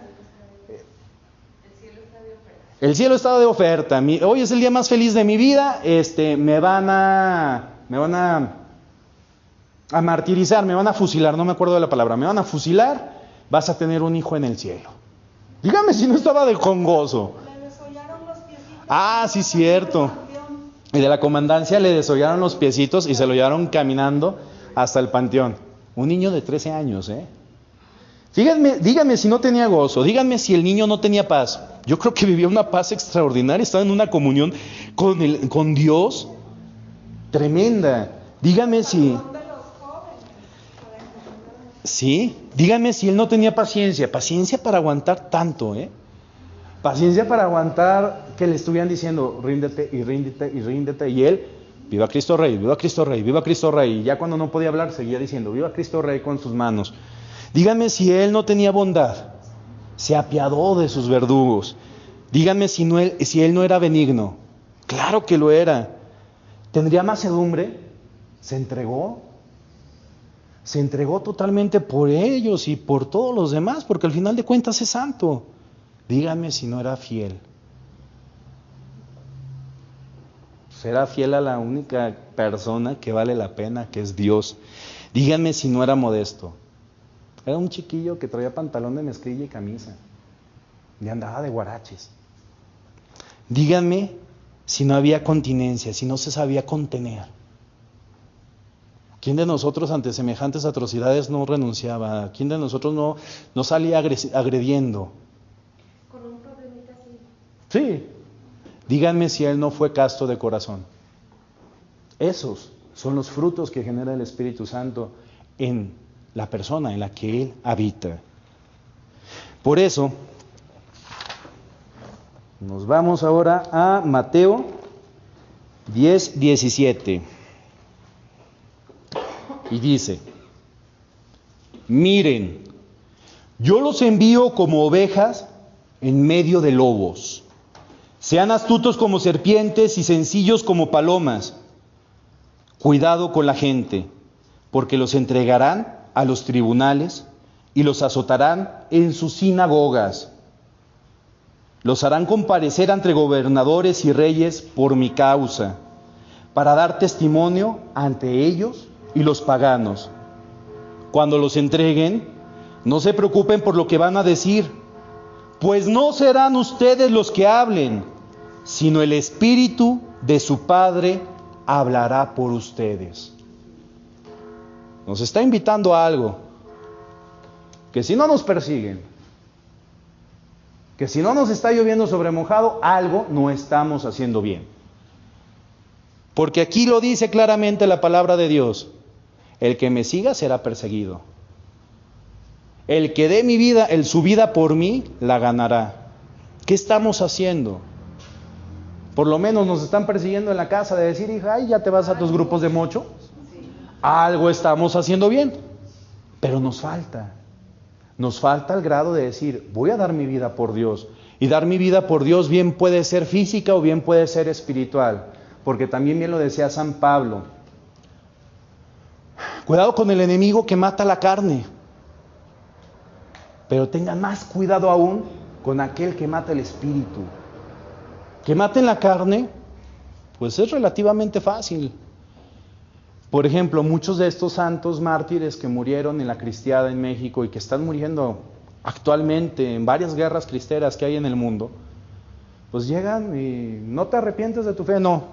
El cielo está de oferta. Hoy es el día más feliz de mi vida. Me van a martirizar, me van a fusilar. No me acuerdo de la palabra. Me van a fusilar. Vas a tener un hijo en el cielo. Dígame si no estaba con gozo. Le desollaron los piecitos. Ah, sí, cierto. Y de la comandancia le desollaron los piecitos y se lo llevaron caminando hasta el panteón. Un niño de 13 años, Díganme si no tenía gozo, díganme si el niño no tenía paz. Yo creo que vivía una paz extraordinaria, estaba en una comunión con Dios tremenda. Díganme si... Sí, díganme si él no tenía paciencia para aguantar tanto, Paciencia para aguantar que le estuvieran diciendo, ríndete y ríndete y ríndete, y él, viva Cristo Rey, viva Cristo Rey, viva Cristo Rey, y ya cuando no podía hablar seguía diciendo, viva Cristo Rey con sus manos. Díganme si él no tenía bondad, se apiadó de sus verdugos. Díganme si él no era benigno. Claro que lo era. ¿Tendría mansedumbre? Se entregó totalmente por ellos y por todos los demás, porque al final de cuentas es santo. Díganme si no era fiel. Será fiel a la única persona que vale la pena, que es Dios. Díganme si no era modesto. Era un chiquillo que traía pantalón de mezclilla y camisa. Y andaba de guaraches. Díganme si no había continencia, si no se sabía contener. ¿Quién de nosotros ante semejantes atrocidades no renunciaba? ¿Quién de nosotros no salía agrediendo? Con un problemita así. Sí. Díganme si él no fue casto de corazón. Esos son los frutos que genera el Espíritu Santo en la persona en la que él habita. Por eso, nos vamos ahora a Mateo 10:17. Y dice: miren, yo los envío como ovejas en medio de lobos. Sean astutos como serpientes y sencillos como palomas. Cuidado con la gente, porque los entregarán a los tribunales y los azotarán en sus sinagogas. Los harán comparecer ante gobernadores y reyes por mi causa, para dar testimonio ante ellos y los paganos. Cuando los entreguen, no se preocupen por lo que van a decir, pues no serán ustedes los que hablen, sino el Espíritu de su Padre hablará por ustedes. Nos está invitando a algo, que si no nos persiguen, que si no nos está lloviendo sobre mojado, algo no estamos haciendo bien. Porque aquí lo dice claramente la palabra de Dios: el que me siga será perseguido. El que dé mi vida, su vida por mí, la ganará. ¿Qué estamos haciendo? Por lo menos nos están persiguiendo en la casa de decir: hija, ay, ya te vas a tus grupos de mocho. Algo estamos haciendo bien, pero nos falta el grado de decir: voy a dar mi vida por Dios. Y dar mi vida por Dios bien puede ser física o bien puede ser espiritual, porque también bien lo decía San Pablo: cuidado con el enemigo que mata la carne, pero tengan más cuidado aún con aquel que mata el espíritu. Que maten la carne, pues es relativamente fácil. Por ejemplo, muchos de estos santos mártires que murieron en la cristiada en México y que están muriendo actualmente en varias guerras cristeras que hay en el mundo, pues llegan y: no te arrepientes de tu fe. No,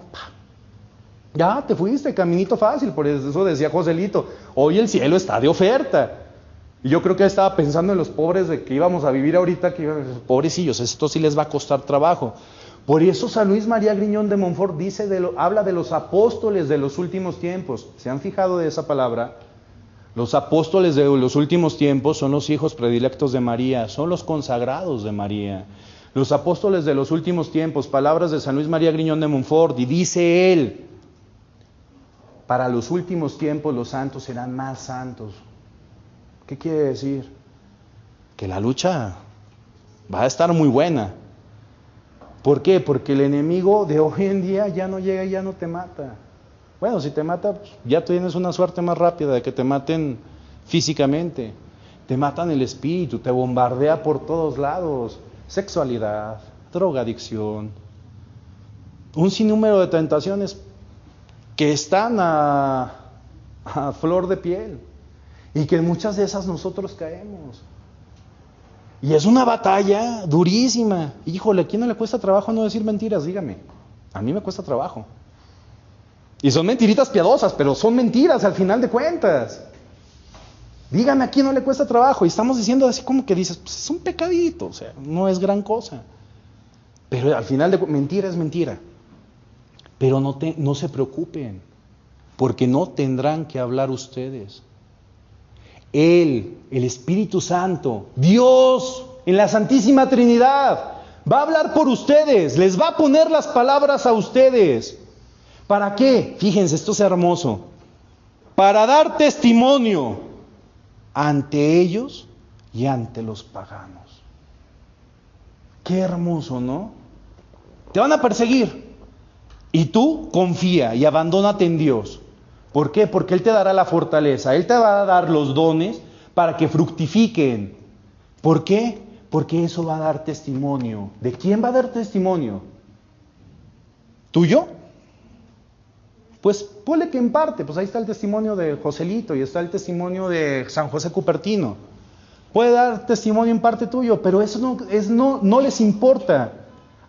ya te fuiste, caminito fácil. Por eso decía Joselito: hoy el cielo está de oferta. Y yo creo que estaba pensando en los pobres de que íbamos a vivir ahorita, que pobrecillos, esto sí les va a costar trabajo. Por eso San Luis María Griñón de Montfort habla de los apóstoles de los últimos tiempos. ¿Se han fijado de esa palabra? Los apóstoles de los últimos tiempos son los hijos predilectos de María, son los consagrados de María. Los apóstoles de los últimos tiempos, palabras de San Luis María Griñón de Montfort, y dice él: para los últimos tiempos los santos serán más santos. ¿Qué quiere decir? Que la lucha va a estar muy buena. ¿Por qué? Porque el enemigo de hoy en día ya no llega y ya no te mata. Bueno, si te mata, pues ya tienes una suerte más rápida de que te maten físicamente. Te matan el espíritu, te bombardea por todos lados. Sexualidad, drogadicción, un sinnúmero de tentaciones que están a flor de piel. Y que en muchas de esas nosotros caemos. Y es una batalla durísima. Híjole, ¿a quién no le cuesta trabajo no decir mentiras? Dígame. A mí me cuesta trabajo. Y son mentiritas piadosas, pero son mentiras al final de cuentas. Dígame, ¿a quién no le cuesta trabajo? Y estamos diciendo así como que dices: pues es un pecadito, o sea, no es gran cosa. Pero al final mentira es mentira. Pero no se preocupen, porque no tendrán que hablar ustedes. Él, el Espíritu Santo, Dios en la Santísima Trinidad, va a hablar por ustedes, les va a poner las palabras a ustedes. ¿Para qué? Fíjense, esto es hermoso. Para dar testimonio ante ellos y ante los paganos. Qué hermoso, ¿no? Te van a perseguir y tú confía y abandónate en Dios. ¿Por qué? Porque Él te dará la fortaleza, Él te va a dar los dones para que fructifiquen. ¿Por qué? Porque eso va a dar testimonio. ¿De quién va a dar testimonio? ¿Tuyo? Pues ponle que en parte, pues ahí está el testimonio de Joselito y está el testimonio de San José Cupertino. Puede dar testimonio en parte tuyo, pero eso no les importa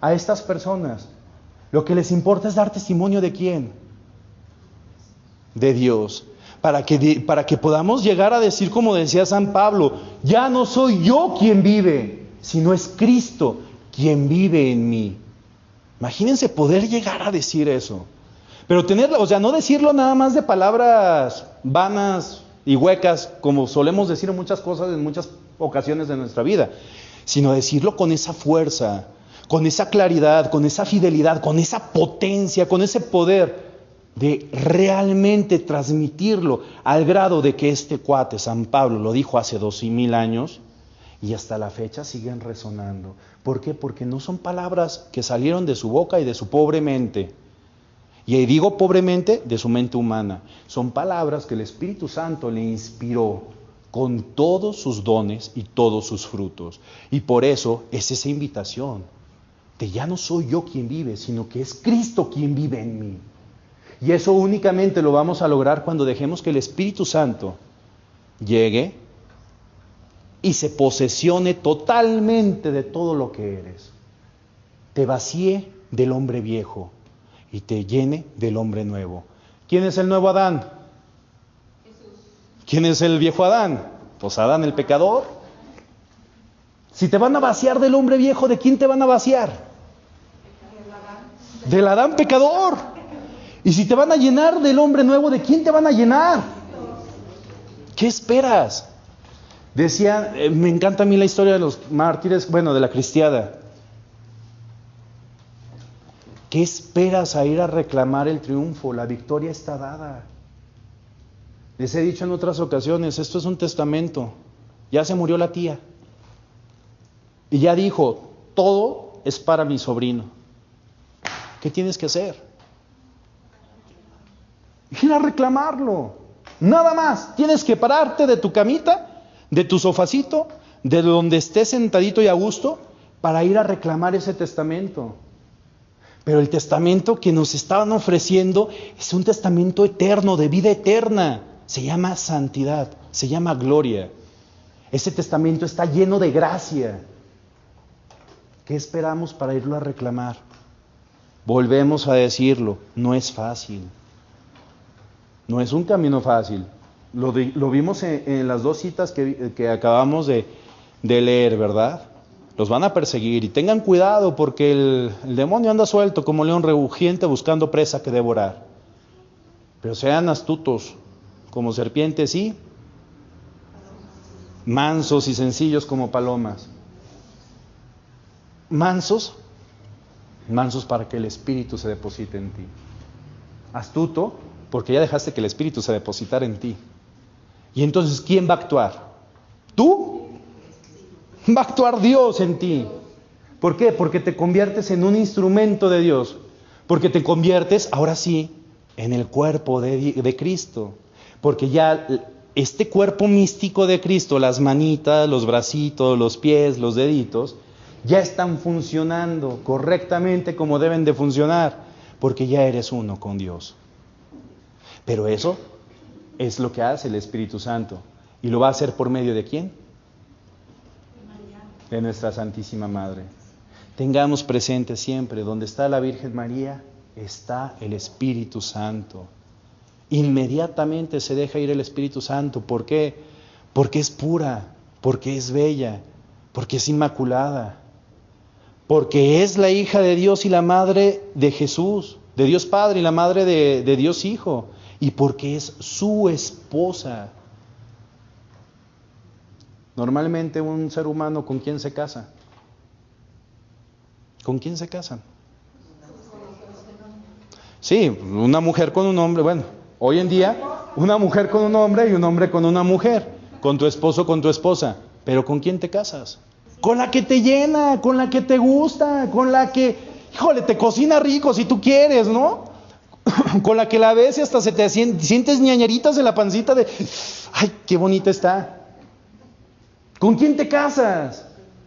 a estas personas. Lo que les importa es dar testimonio de quién. De Dios. para que podamos llegar a decir, como decía San Pablo, ya no soy yo quien vive, sino es Cristo quien vive en mí. Imagínense poder llegar a decir eso. Pero tenerlo, o sea, no decirlo nada más de palabras vanas y huecas, como solemos decir en muchas cosas, en muchas ocasiones de nuestra vida, sino decirlo con esa fuerza, con esa claridad, con esa fidelidad, con esa potencia, con ese poder de realmente transmitirlo al grado de que este cuate, San Pablo, lo dijo hace 2000 años y hasta la fecha siguen resonando. ¿Por qué? Porque no son palabras que salieron de su boca y de su pobre mente. Y digo pobremente, de su mente humana. Son palabras que el Espíritu Santo le inspiró con todos sus dones y todos sus frutos. Y por eso es esa invitación de ya no soy yo quien vive, sino que es Cristo quien vive en mí. Y eso únicamente lo vamos a lograr cuando dejemos que el Espíritu Santo llegue y se posesione totalmente de todo lo que eres. Te vacíe del hombre viejo y te llene del hombre nuevo. ¿Quién es el nuevo Adán? Jesús. ¿Quién es el viejo Adán? Pues Adán el pecador. Si te van a vaciar del hombre viejo, ¿de quién te van a vaciar? Del Adán pecador. Y si te van a llenar del hombre nuevo, ¿de quién te van a llenar? ¿Qué esperas? Decía, me encanta a mí la historia de los mártires, bueno, de la cristiada. ¿Qué esperas a ir a reclamar el triunfo? La victoria está dada. Les he dicho en otras ocasiones, esto es un testamento. Ya se murió la tía. Y ya dijo, todo es para mi sobrino. ¿Qué tienes que hacer? Ir a reclamarlo. Nada más. Tienes que pararte de tu camita, de tu sofacito, de donde estés sentadito y a gusto, para ir a reclamar ese testamento. Pero el testamento que nos estaban ofreciendo es un testamento eterno, de vida eterna. Se llama santidad, se llama gloria. Ese testamento está lleno de gracia. ¿Qué esperamos para irlo a reclamar? Volvemos a decirlo, no es fácil. No es un camino fácil. Lo vimos en las dos citas que acabamos de leer, ¿verdad? Los van a perseguir y tengan cuidado porque el demonio anda suelto como león rugiente buscando presa que devorar. Pero sean astutos como serpientes y mansos y sencillos como palomas. Mansos para que el Espíritu se deposite en ti. Astuto porque ya dejaste que el Espíritu se depositara en ti. Y entonces, ¿quién va a actuar? ¿Tú? Va a actuar Dios en ti. ¿Por qué? Porque te conviertes en un instrumento de Dios. Porque te conviertes, ahora sí, en el cuerpo de Cristo. Porque ya este cuerpo místico de Cristo, las manitas, los bracitos, los pies, los deditos, ya están funcionando correctamente como deben de funcionar. Porque ya eres uno con Dios. Pero eso es lo que hace el Espíritu Santo. ¿Y lo va a hacer por medio de quién? De nuestra Santísima Madre. Tengamos presente siempre, donde está la Virgen María, está el Espíritu Santo. Inmediatamente se deja ir el Espíritu Santo. ¿Por qué? Porque es pura, porque es bella, porque es inmaculada, porque es la hija de Dios y la madre de Jesús, de Dios Padre y la madre de Dios Hijo, y porque es su esposa. Normalmente un ser humano, ¿con quién se casa? ¿Con quién se casan? Sí, una mujer con un hombre. Bueno, hoy en día, una mujer con un hombre y un hombre con una mujer. Con tu esposo, con tu esposa. Pero ¿con quién te casas? Con la que te llena, con la que te gusta, con la que, híjole, te cocina rico si tú quieres, ¿no? Con la que la ves y hasta se te sientes ñañeritas en la pancita de, ay, qué bonita está. ¿Con quién te casas?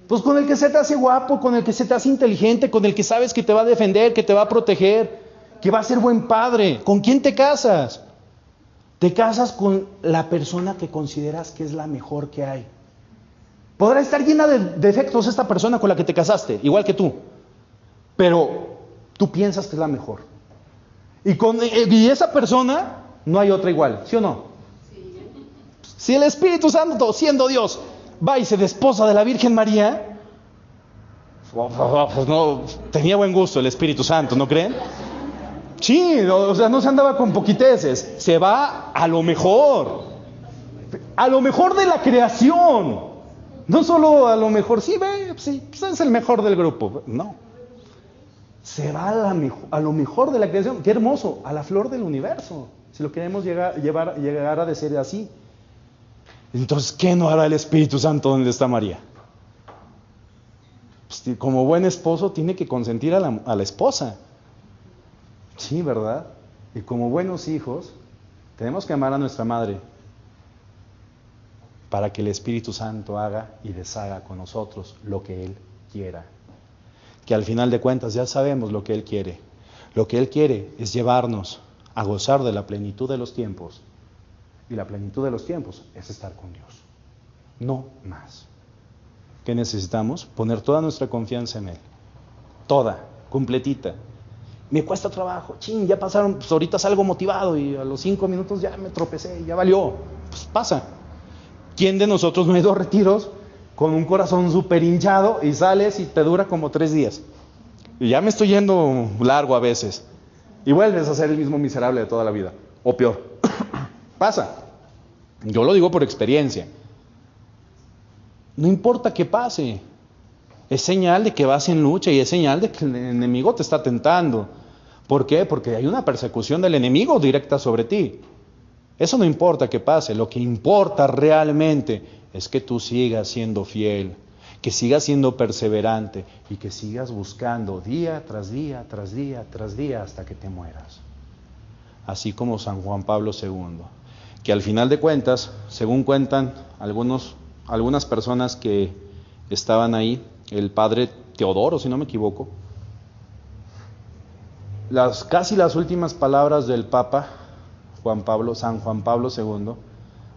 Pues con el que se te hace guapo, con el que se te hace inteligente, con el que sabes que te va a defender, que te va a proteger, que va a ser buen padre. ¿Con quién te casas? Te casas con la persona que consideras que es la mejor que hay. Podrá estar llena de defectos esta persona con la que te casaste, igual que tú, pero tú piensas que es la mejor. Y esa persona No hay otra igual, ¿sí o no? Si el Espíritu Santo, siendo Dios, va y se desposa de la Virgen María, pues no, tenía buen gusto el Espíritu Santo, ¿no creen? Sí, o sea, no se andaba con poquiteces, se va a lo mejor de la creación, no solo a lo mejor, sí, pues es el mejor del grupo, no, se va a lo mejor de la creación, qué hermoso, a la flor del universo, si lo queremos llegar a decir así. Entonces, ¿qué no hará el Espíritu Santo donde está María? Pues, como buen esposo tiene que consentir a la esposa. Sí, ¿verdad? Y como buenos hijos, tenemos que amar a nuestra madre para que el Espíritu Santo haga y deshaga con nosotros lo que Él quiera. Que al final de cuentas ya sabemos lo que Él quiere. Lo que Él quiere es llevarnos a gozar de la plenitud de los tiempos. Y la plenitud de los tiempos es estar con Dios. No más. ¿Qué necesitamos? Poner toda nuestra confianza en Él. Toda, completita. Me cuesta trabajo. Ya pasaron, pues ahorita salgo motivado y a los 5 minutos ya me tropecé, ya valió. Pues pasa. ¿Quién de nosotros no ha ido a retiros con un corazón súper hinchado y sales y te dura como 3 días? Y ya me estoy yendo largo a veces. Y vuelves a ser el mismo miserable de toda la vida. O peor. Pasa. Yo lo digo por experiencia. No importa que pase. Es señal de que vas en lucha y es señal de que el enemigo te está tentando. ¿Por qué? Porque hay una persecución del enemigo directa sobre ti. Eso no importa que pase. Lo que importa realmente es que tú sigas siendo fiel, que sigas siendo perseverante y que sigas buscando día tras día, tras día, tras día hasta que te mueras. Así como San Juan Pablo II. Que al final de cuentas, según cuentan algunas personas que estaban ahí, el padre Teodoro, si no me equivoco, casi las últimas palabras del Papa San Juan Pablo II,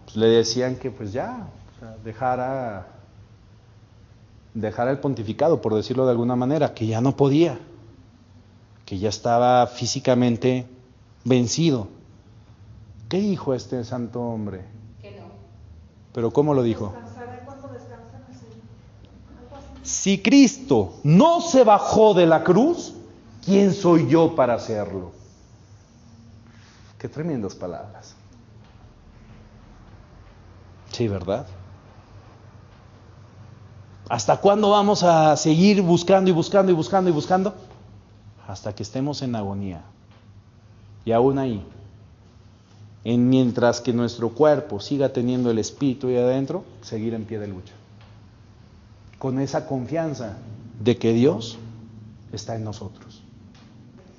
pues le decían que pues ya, o sea, dejara el pontificado, por decirlo de alguna manera, que ya no podía, que ya estaba físicamente vencido. ¿Qué dijo este santo hombre? Que no. ¿Pero cómo lo dijo? Descansaré cuando descanse en el Señor. Algo así. Si Cristo no se bajó de la cruz, ¿quién soy yo para hacerlo? Qué tremendas palabras. Sí, ¿verdad? ¿Hasta cuándo vamos a seguir buscando y buscando y buscando y buscando? Hasta que estemos en agonía. Y aún ahí, mientras que nuestro cuerpo siga teniendo el espíritu ahí adentro, seguir en pie de lucha. Con esa confianza de que Dios está en nosotros.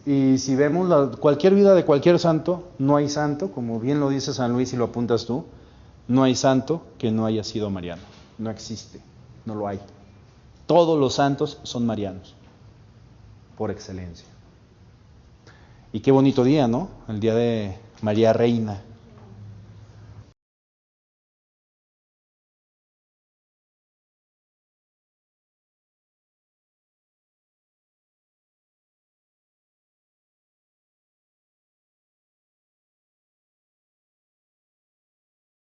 Y si vemos cualquier vida de cualquier santo, no hay santo, como bien lo dice San Luis y lo apuntas tú, no hay santo que no haya sido mariano. No existe, no lo hay. Todos los santos son marianos, por excelencia. Y qué bonito día, ¿no? El día de María Reina.